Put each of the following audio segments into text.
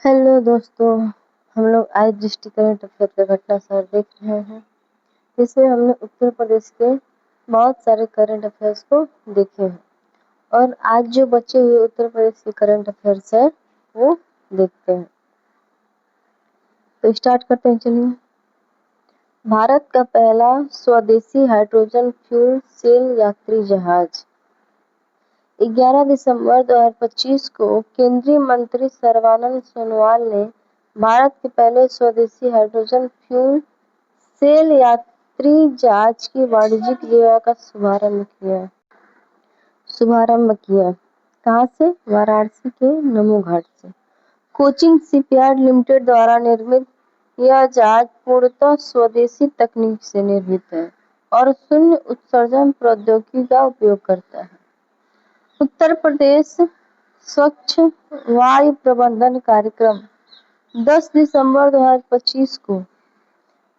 Hello दोस्तों, हम लोग आज डिस्ट्रिक्ट करंट अफेयर का घटना सार देख रहे हैं। इसमें हमने उत्तर प्रदेश के बहुत सारे करंट अफेयर्स को देखे हैं और आज जो बचे हुए उत्तर प्रदेश के करंट अफेयर्स है वो देखते हैं। तो स्टार्ट करते हैं, चलिए। भारत का पहला स्वदेशी हाइड्रोजन फ्यूल सेल यात्री जहाज 11 दिसंबर 2025 को केंद्रीय मंत्री सर्बानंद सोनोवाल ने भारत के पहले स्वदेशी हाइड्रोजन फ्यूल सेल यात्री जहाज की वाणिज्यिक सेवा का शुभारंभ किया। कहाँ से? वाराणसी के नमो घाट से। कोचिन शिपयार्ड लिमिटेड द्वारा निर्मित यह जहाज पूर्णतः स्वदेशी तकनीक से निर्मित है और शून्य उत्सर्जन प्रौद्योगिकी का उपयोग करता है। उत्तर प्रदेश स्वच्छ वायु प्रबंधन कार्यक्रम 10 दिसंबर 2025 को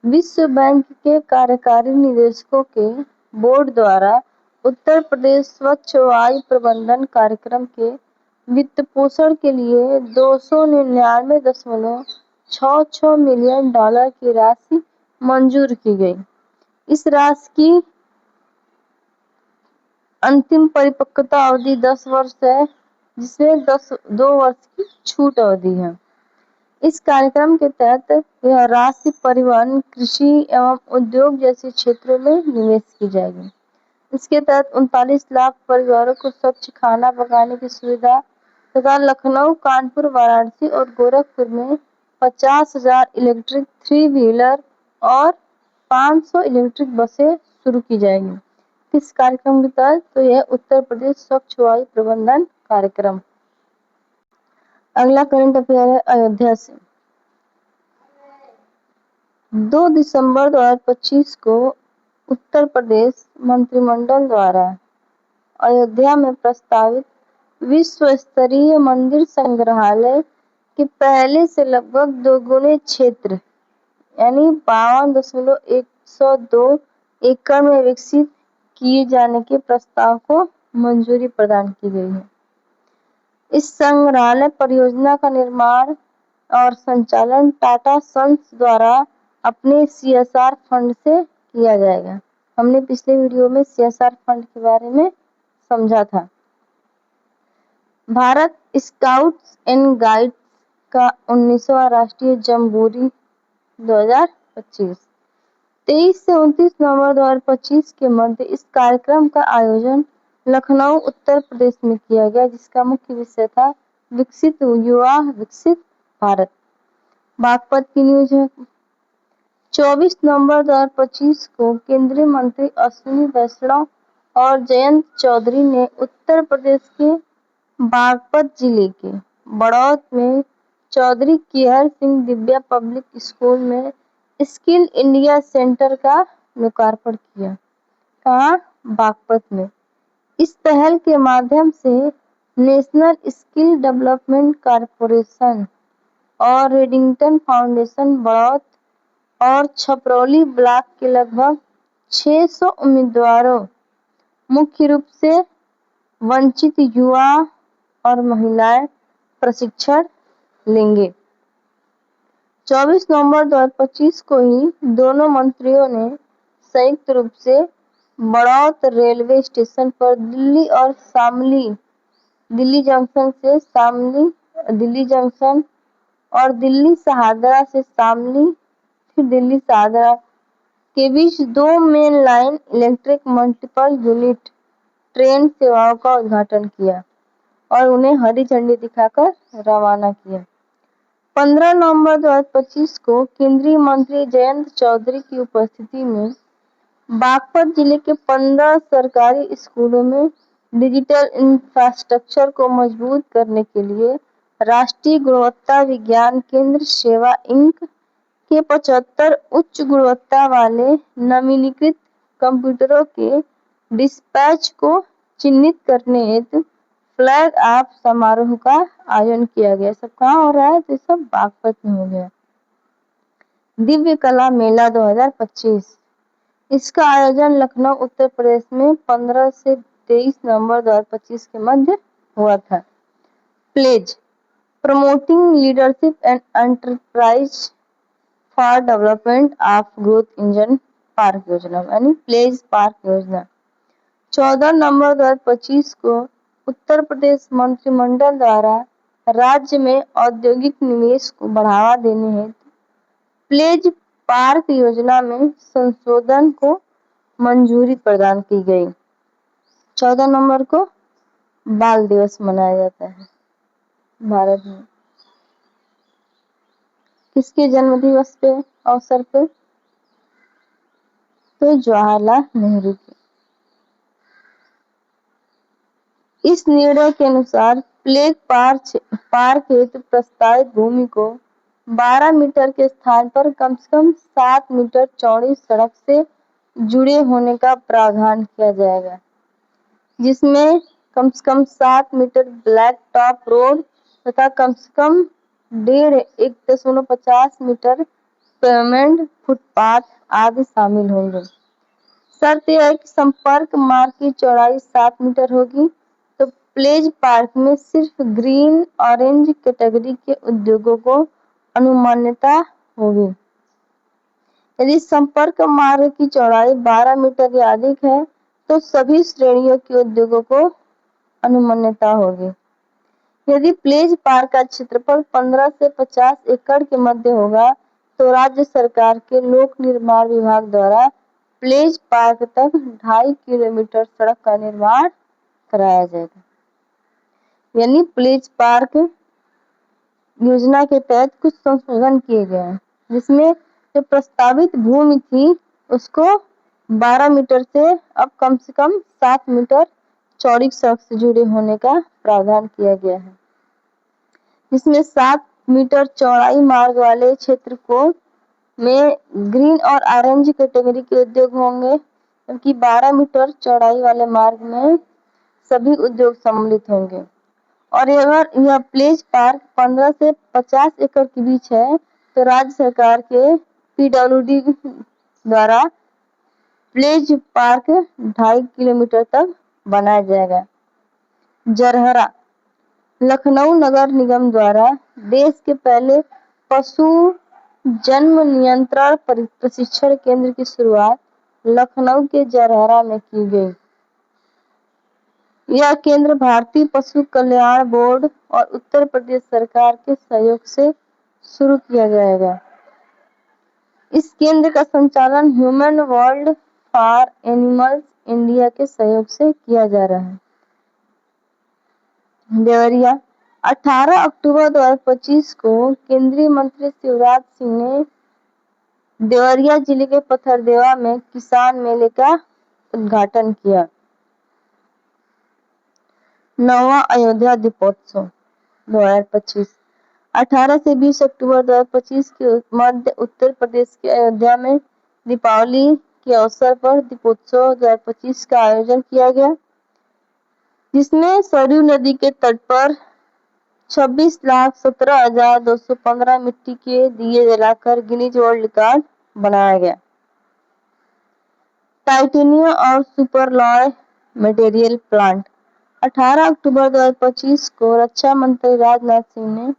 विश्व बैंक के कार्यकारी निदेशकों के बोर्ड द्वारा उत्तर प्रदेश स्वच्छ वायु प्रबंधन कार्यक्रम के वित्तपोषण के लिए $299.66 मिलियन की राशि मंजूर की गई। इस राशि की अंतिम परिपक्वता अवधि 10 वर्ष है, जिसमें 2 वर्ष की छूट अवधि है। इस कार्यक्रम के तहत यह राशि परिवहन, कृषि एवं उद्योग जैसे क्षेत्रों में निवेश की जाएगी। इसके तहत 39 लाख परिवारों को स्वच्छ खाना पकाने की सुविधा तथा लखनऊ, कानपुर, वाराणसी और गोरखपुर में 50,000 इलेक्ट्रिक 3 व्हीलर और 500 इलेक्ट्रिक बसें शुरू की जाएंगी। किस कार्यक्रम के तहत? तो यह उत्तर प्रदेश स्वच्छ वायु प्रबंधन कार्यक्रम। अगला करंट अफेयर है अयोध्या से। 2 दिसंबर 2025 को उत्तर प्रदेश मंत्रिमंडल द्वारा अयोध्या में प्रस्तावित विश्व स्तरीय मंदिर संग्रहालय के पहले से लगभग दोगुने क्षेत्र यानी 52.102 एकड़ में विकसित किए जाने के प्रस्ताव को मंजूरी प्रदान की गई है। इस संग्रहालय परियोजना का निर्माण और संचालन टाटा सन्स द्वारा अपने CSR फंड से किया जाएगा। हमने पिछले वीडियो में CSR फंड के बारे में समझा था। भारत स्काउट्स एंड गाइड्स का 19वां राष्ट्रीय जम्बूरी 2025 23 से 29 नवंबर 2025 के मध्य इस कार्यक्रम का आयोजन लखनऊ, उत्तर प्रदेश में किया गया, जिसका मुख्य विषय था विकसित युवा विकसित भारत। बागपत की न्यूज है। 24 नवंबर 2025 को केंद्रीय मंत्री अश्विनी वैष्णव और जयंत चौधरी ने उत्तर प्रदेश के बागपत जिले के बड़ौत में चौधरी केहर सिंह दिव्या पब्लिक स्कूल में स्किल इंडिया सेंटर का लोकार्पण किया। कहाँ? बागपत में। इस पहल के माध्यम से नेशनल स्किल डेवलपमेंट कॉर्पोरेशन और रेडिंगटन फाउंडेशन बड़ौत और छपरौली ब्लॉक के लगभग 600 उम्मीदवारों, मुख्य रूप से वंचित युवा और महिलाएं प्रशिक्षण लेंगे। 24 नवंबर 2025 को ही दोनों मंत्रियों ने संयुक्त रूप से बड़ौत रेलवे स्टेशन पर दिल्ली और शामली, दिल्ली जंक्शन से शामली, दिल्ली जंक्शन और दिल्ली शहादरा से शामली, फिर दिल्ली शहादरा के बीच 2 main line electric multiple unit train सेवाओं का उद्घाटन किया और उन्हें हरी झंडी दिखाकर रवाना किया। 15 नवंबर 2025 को केंद्रीय मंत्री जयंत चौधरी की उपस्थिति में बागपत जिले के 15 सरकारी स्कूलों में डिजिटल इंफ्रास्ट्रक्चर को मजबूत करने के लिए राष्ट्रीय गुणवत्ता विज्ञान केंद्र सेवा इंक के 75 उच्च गुणवत्ता वाले नवीनीकृत कंप्यूटरों के डिस्पैच को चिन्हित करने हेतु फ्लैग ऑफ समारोह का आयोजन किया गया। सब कहाँ हो रहा है? तो सब बागपत में हो गया। दिव्य कला मेला 2025 इसका आयोजन लखनऊ, उत्तर प्रदेश में 15 से 23 नवंबर 2025 के मध्य हुआ था। Pledge promoting leadership and enterprise for development of growth engine park योजना यानी प्लेज पार्क योजना 14 नवंबर 2025 को उत्तर प्रदेश मंत्रिमंडल द्वारा राज्य में औद्योगिक निवेश को बढ़ावा देने हेतु प्लेज पार्क योजना में संशोधन को मंजूरी प्रदान की गई। 14 नवंबर को बाल दिवस मनाया जाता है भारत में। किसके जन्म दिवस पे अवसर पे? तो जवाहरलाल नेहरू के। इस निर्णय के अनुसार प्लेग पार्क हेतु प्रस्तावित भूमि को 12 मीटर के स्थान पर कम से कम 7 मीटर चौड़ी सड़क से जुड़े होने का प्रावधान किया जाएगा, जिसमें कम से कम 7 मीटर ब्लैक टॉप रोड तथा कम से कम 1.50 मीटर पेवमेंट फुटपाथ आदि शामिल होंगे। शर्त यह है कि संपर्क मार्ग की चौड़ाई 7 मीटर होगी। तो प्लेज पार्क में सिर्फ ग्रीन ऑरेंज कैटेगरी के उद्योगों को अनुमान्यता होगी। यदि संपर्क मार्ग की चौड़ाई 12 मीटर या अधिक है तो सभी श्रेणियों के उद्योगों को अनुमान्यता होगी। यदि प्लेज पार्क का क्षेत्रफल 15 से 50 एकड़ के मध्य होगा तो राज्य सरकार के लोक निर्माण विभाग द्वारा प्लेज पार्क तक 2.5 किलोमीटर सड़क का निर्माण कराया जाएगा। यानी प्लेज पार्क योजना के तहत कुछ संशोधन किए गए हैं, जिसमें जो प्रस्तावित भूमि थी उसको 12 मीटर से अब कम से कम 7 मीटर चौड़ी सड़क से जुड़े होने का प्रावधान किया गया है, जिसमें 7 मीटर चौड़ाई मार्ग वाले क्षेत्र को में ग्रीन और ऑरेंज कैटेगरी के उद्योग होंगे, जबकि 12 मीटर चौड़ाई वाले मार्ग में सभी उद्योग सम्मिलित होंगे। और अगर यह प्लेज पार्क 15 से 50 एकड़ के बीच है तो राज्य सरकार के पीडब्ल्यूडी द्वारा प्लेज पार्क 2.5 किलोमीटर तक बनाया जाएगा। जरहरा लखनऊ नगर निगम द्वारा देश के पहले पशु जन्म नियंत्रण प्रशिक्षण केंद्र की शुरुआत लखनऊ के जरहरा में की गई। यह केंद्र भारतीय पशु कल्याण बोर्ड और उत्तर प्रदेश सरकार के सहयोग से शुरू किया जाएगा। इस केंद्र का संचालन human world for animals India के सहयोग से किया जा रहा है। देवरिया 18 अक्टूबर 2025 को केंद्रीय मंत्री शिवराज सिंह ने देवरिया जिले के पथरदेवा में किसान मेले का उद्घाटन किया। 9वां अयोध्या दीपोत्सव 2025 18 से 20 अक्टूबर 2025 के मध्य उत्तर प्रदेश के अयोध्या में दीपावली के अवसर पर दीपोत्सव 2025 का आयोजन किया गया, जिसमें सरयू नदी के तट पर 26,17,215 मिट्टी के दिए जलाकर गिनीज वर्ल्ड रिकॉर्ड बनाया गया। टाइटेनियम और सुपरलॉय मटेरियल प्लांट 18 अक्टूबर 2025 को रक्षा मंत्री राजनाथ सिंह ने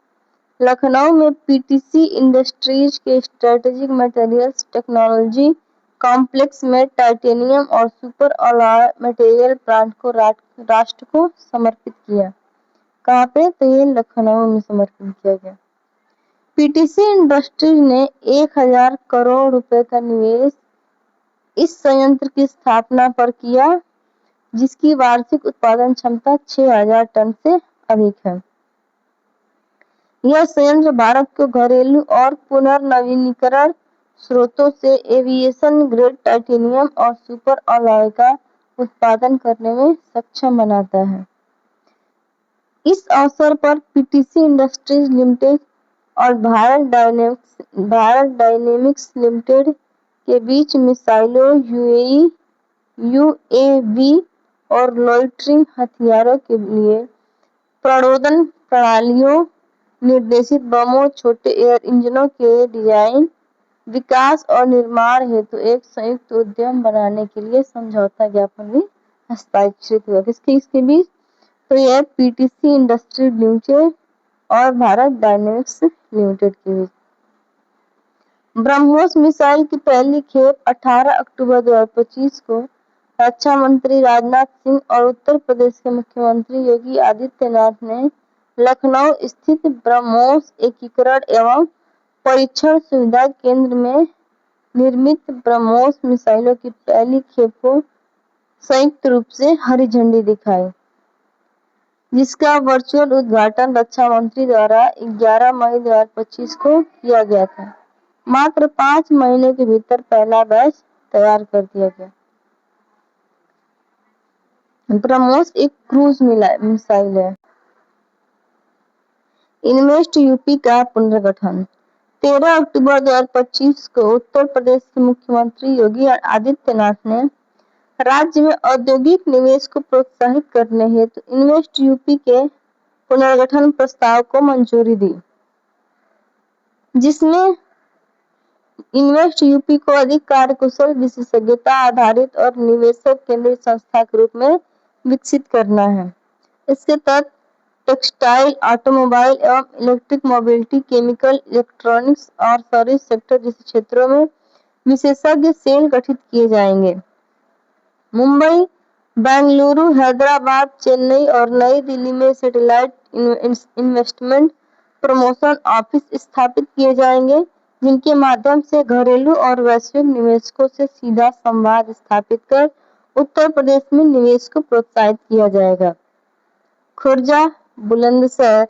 लखनऊ में पीटीसी इंडस्ट्रीज के स्ट्रेटेजिक मटेरियल्स टेक्नोलॉजी कॉम्प्लेक्स में टाइटेनियम और सुपर अलॉय मटेरियल प्लांट को राष्ट्र को समर्पित किया। कहाँ पे? तो ये लखनऊ में समर्पित किया गया। पीटीसी इंडस्ट्रीज ने 1000 करोड़ रुपए का निवेश इस संयंत्र की स्थापना पर किया, जिसकी वार्षिक उत्पादन क्षमता 6000 टन से अधिक है। यह संयंत्र भारत को घरेलू और पुनर्नवीनीकरण स्रोतों से एविएशन ग्रेड टाइटेनियम और सुपर अलॉय का उत्पादन करने में सक्षम बनाता है। इस अवसर पर पीटीसी इंडस्ट्रीज लिमिटेड और भारत डायनेमिक्स लिमिटेड के बीच मिसाइलों, यूएवी और लोइटरिंग हथियारों के लिए प्रणोदन प्रणालियों, निर्देशित बमों, छोटे एयर इंजनों के डिजाइन, विकास और निर्माण हेतु एक संयुक्त उद्यम बनाने के लिए समझौता ज्ञापन भी हस्ताक्षरित हुआ। किसके बीच? तो यह पीटीसी इंडस्ट्रीज लिमिटेड और भारत डायनेमिक्स लिमिटेड के बीच। ब्रह्मोस मिसाइल की पहली खेप 18 अक्टूबर 2025 को रक्षा मंत्री राजनाथ सिंह और उत्तर प्रदेश के मुख्यमंत्री योगी आदित्यनाथ ने लखनऊ स्थित ब्रह्मोस एकीकरण एवं परीक्षण सुविधा केंद्र में निर्मित ब्रह्मोस मिसाइलों की पहली खेप को संयुक्त रूप से हरी झंडी दिखाई, जिसका वर्चुअल उद्घाटन रक्षा मंत्री द्वारा 11 मई 2025 को किया गया था। मात्र 5 महीने के भीतर पहला बैच तैयार कर दिया गया। ब्रह्मोस एक क्रूज मिसाइल है। इन्वेस्ट यूपी का पुनर्गठन। 13 अक्टूबर 2025 को उत्तर प्रदेश के मुख्यमंत्री योगी आदित्यनाथ ने राज्य में औद्योगिक निवेश को प्रोत्साहित करने हेतु इन्वेस्ट यूपी के पुनर्गठन प्रस्ताव को मंजूरी दी, जिसमें इन्वेस्ट यूपी को अधिक कार्यकुशल, विशेषज्ञता आधारित और निवेशक केंद्रित संस्था के रूप में विकसित करना है। इसके तहत टेक्सटाइल, ऑटोमोबाइल एवं इलेक्ट्रिक मोबिलिटी, केमिकल, इलेक्ट्रॉनिक्स और सर्विस सेक्टर जैसे क्षेत्रों में विशेषज्ञ सेल गठित किए जाएंगे। मुंबई, बेंगलुरु, हैदराबाद, चेन्नई और नई दिल्ली में सैटेलाइट इन्वेस्टमेंट प्रमोशन ऑफिस स्थापित किए जाएंगे, जिनके माध्यम से घरेलू और वैश्विक निवेशकों से सीधा संवाद स्थापित कर उत्तर प्रदेश में निवेश को प्रोत्साहित किया जाएगा। खुर्जा, बुलंदशहर।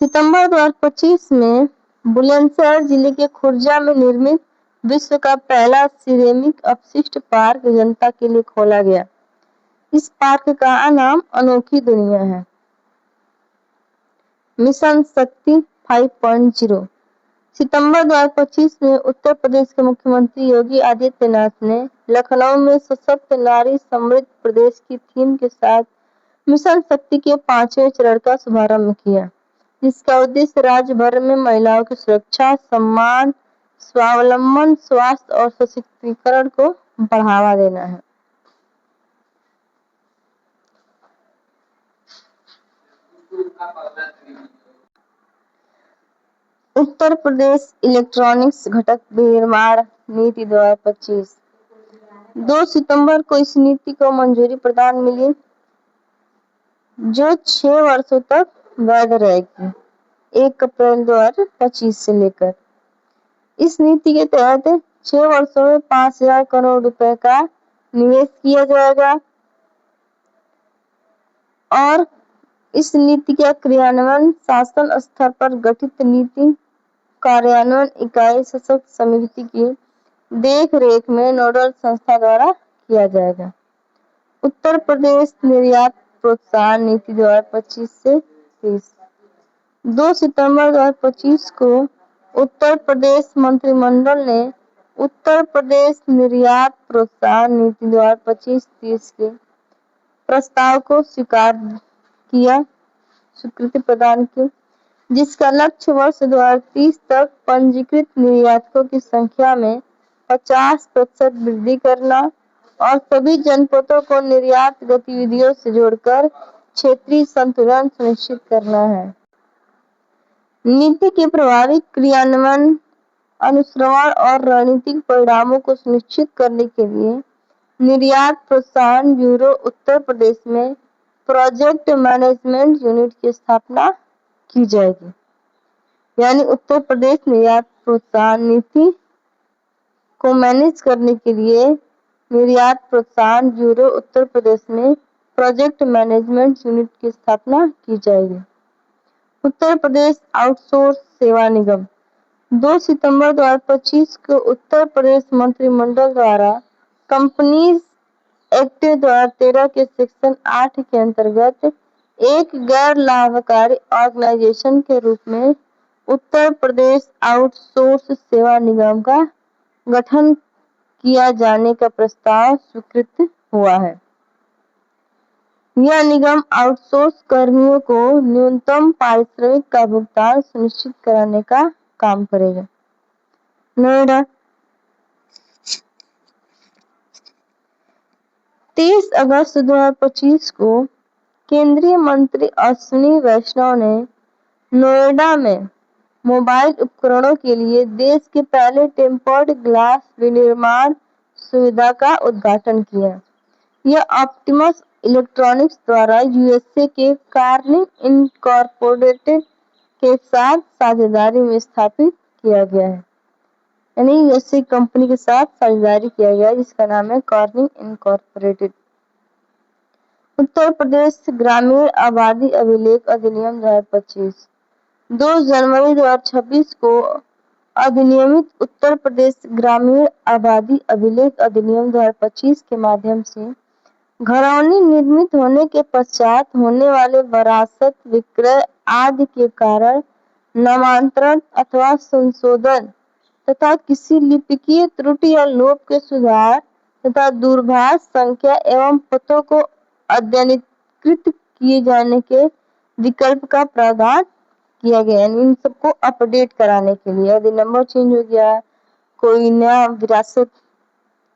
सितंबर 2025 में बुलंदशहर जिले के खुर्जा में निर्मित विश्व का पहला सिरेमिक अपशिष्ट पार्क जनता के लिए खोला गया। इस पार्क का नाम अनोखी दुनिया है। मिशन शक्ति 5.0। सितंबर 2025 में उत्तर प्रदेश के मुख्यमंत्री योगी आदित्यनाथ ने लखनऊ में सशक्त नारी समृद्ध प्रदेश की थीम के साथ मिशन शक्ति के 5वें चरण का शुभारंभ किया, जिसका उद्देश्य राज्य भर में महिलाओं की सुरक्षा, सम्मान, स्वावलंबन, स्वास्थ्य और सशक्तिकरण को बढ़ावा देना है। उत्तर प्रदेश इलेक्ट्रॉनिक्स घटक विनिर्माण नीति 2025। 2 सितंबर को इस नीति को मंजूरी प्रदान मिली, जो 6 वर्षों तक वैध रहेगी, 1 अप्रैल 2025 से लेकर। इस नीति के तहत 6 वर्षों में 5,000 करोड़ रुपए का निवेश किया जाएगा और इस नीति का क्रियान्वयन शासन स्तर पर गठित नीति कार्यान्वयन इकाई सशक्त समिति की देख रेख में नोडल संस्था द्वारा किया जाएगा। उत्तर प्रदेश निर्यात प्रोत्साहन नीति 2025 से 30। 2 सितंबर 2025 को उत्तर प्रदेश मंत्रिमंडल ने उत्तर प्रदेश निर्यात प्रोत्साहन नीति 2025-30 के प्रस्ताव को स्वीकृति प्रदान की, जिसका लक्ष्य वर्ष 2030 तक पंजीकृत निर्यातकों की संख्या में 50% वृद्धि करना और सभी जनपदों को निर्यात गतिविधियों से जोड़कर क्षेत्रीय संतुलन सुनिश्चित करना है। नीति के प्रभावी क्रियान्वयन, अनुश्रवण और रणनीतिक परिणामों को सुनिश्चित करने के लिए निर्यात प्रोत्साहन ब्यूरो उत्तर प्रदेश में प्रोजेक्ट मैनेजमेंट यूनिट की स्थापना की जाएगी। यानी उत्तर प्रदेश निर्यात प्रोत्साहन नीति को मैनेज करने के लिए निर्यात प्रोत्साहन ब्यूरो उत्तर प्रदेश में प्रोजेक्ट मैनेजमेंट यूनिट की स्थापना की जाएगी। उत्तर प्रदेश आउटसोर्स सेवा निगम। 2 सितंबर 2025 को उत्तर प्रदेश मंत्रिमंडल द्वारा कंपनीज एक्ट 2013 के सेक्शन 8 के अंतर्गत एक गैर लाभकारी ऑर्गेनाइजेशन के रूप में उत्तर प्रदेश आउटसोर्स सेवा निगम का गठन किया जाने का प्रस्ताव स्वीकृत हुआ है। यह निगम आउटसोर्स कर्मियों को न्यूनतम पारिश्रमिक का भुगतान सुनिश्चित कराने का काम करेगा। नोएडा। 30 अगस्त 2025 को केंद्रीय मंत्री अश्विनी वैष्णव ने नोएडा में मोबाइल उपकरणों के लिए देश के पहले टेम्पर्ड ग्लास विनिर्माण सुविधा का उद्घाटन किया। यह ऑप्टिमस इलेक्ट्रॉनिक्स द्वारा यूएसए के कार्निंग इनकॉर्पोरेटेड के साथ साझेदारी में स्थापित किया गया है। यानी यूएसए कंपनी के साथ साझेदारी किया गया है जिसका नाम है कार्निंग इनकॉर्पोरेटेड। उत्तर प्रदेश ग्रामीण आबादी अभिलेख अधिनियम 2025 2 जनवरी 2026 को अधिनियमित उत्तर प्रदेश ग्रामीण आबादी अभिलेख अधिनियम 2025 के माध्यम से घरौनी निर्मित होने के पश्चात होने वाले वरासत, विक्रय आदि के कारण नामांतरण अथवा संशोधन तथा किसी लिपिकीय त्रुटि या लोप के सुधार तथा दूरभाष संख्या एवं पतों को अद्यतनिकृत किए जाने के विकल्प का प्रावधान किया गया है। इन सबको अपडेट कराने के लिए यदि नंबर चेंज हो गया, कोई नया विरासत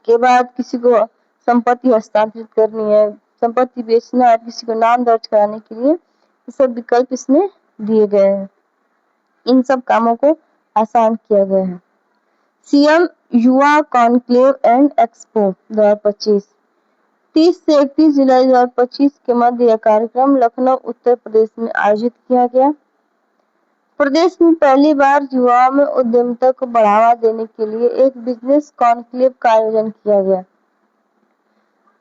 के बाद किसी को संपत्ति हस्तांतरित करनी है, संपत्ति बेचना है, किसी को नाम दर्ज कराने के लिए ये सब विकल्प इसमें दिए गए हैं। इन सब कामों को आसान किया गया है। सीएम युवा कॉन्क्लेव एंड एक्सपो 2025 30 से 31 जुलाई 2025 के मध्य यह कार्यक्रम लखनऊ उत्तर प्रदेश में आयोजित किया गया। प्रदेश में पहली बार युवाओं में उद्यमिता को बढ़ावा देने के लिए एक बिजनेस कॉन्क्लेव का आयोजन किया गया।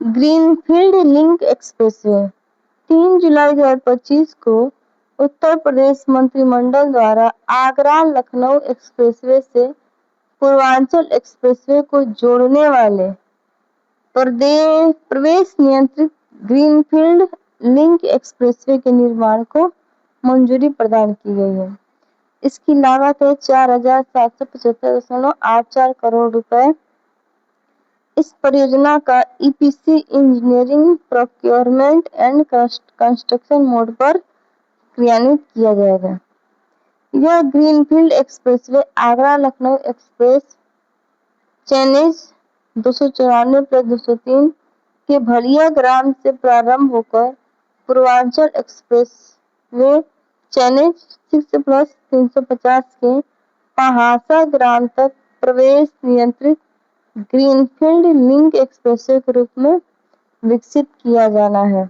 ग्रीनफील्ड लिंक एक्सप्रेसवे 3 जुलाई 2025 को उत्तर प्रदेश मंत्रिमंडल द्वारा आगरा लखनऊ एक्सप्रेसवे से पूर्वांचल एक्सप्रेसवे को जोड़ने वाले प्रवेश नियंत्रित ग्रीनफील्ड लिंक एक्सप्रेसवे के निर्माण को मंजूरी प्रदान की गई है। इसकी लागत है 4,775.84 करोड़ रुपए। इस परियोजना का EPC engineering, procurement and construction mode पर क्रियान्वित किया जाएगा। यह greenfield expressway Agra Lucknow express chainage 294+203 के भलिया ग्राम से प्रारंभ होकर पूर्वांचल एक्सप्रेसवे चेनेज 6+350 के पहासा ग्राम तक प्रवेश नियंत्रित ग्रीनफील्ड लिंक एक्सप्रेसवे के रूप में विकसित किया जाना है।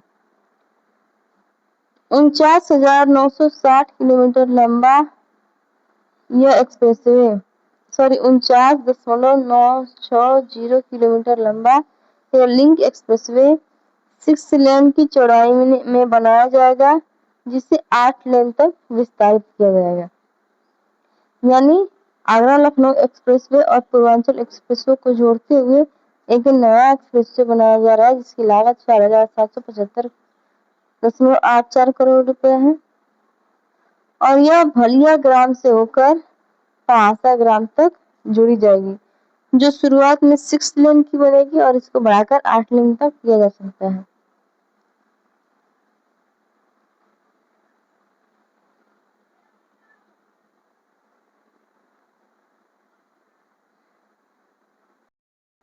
49,960 किलोमीटर लंबा यह एक्सप्रेसवे 49.960 किलोमीटर लंबा यह लिंक एक्सप्रेसवे 6 लेन की चौड़ाई में बनाया जाएगा, जिसे 8 लेन तक विस्तारित किया जाएगा। यानी आगरा लखनऊ एक्सप्रेसवे और पूर्वांचल एक्सप्रेसवे को जोड़ते हुए एक नया एक्सप्रेसवे बनाया जा रहा है जिसकी लागत 4,775.84 करोड़ रुपए है और यह भलिया ग्राम से होकर पहासा ग्राम तक जुड़ी जाएगी, जो शुरुआत में 6 लेन की बनेगी और इसको बढ़ाकर 8 लेन तक किया जा सकता है।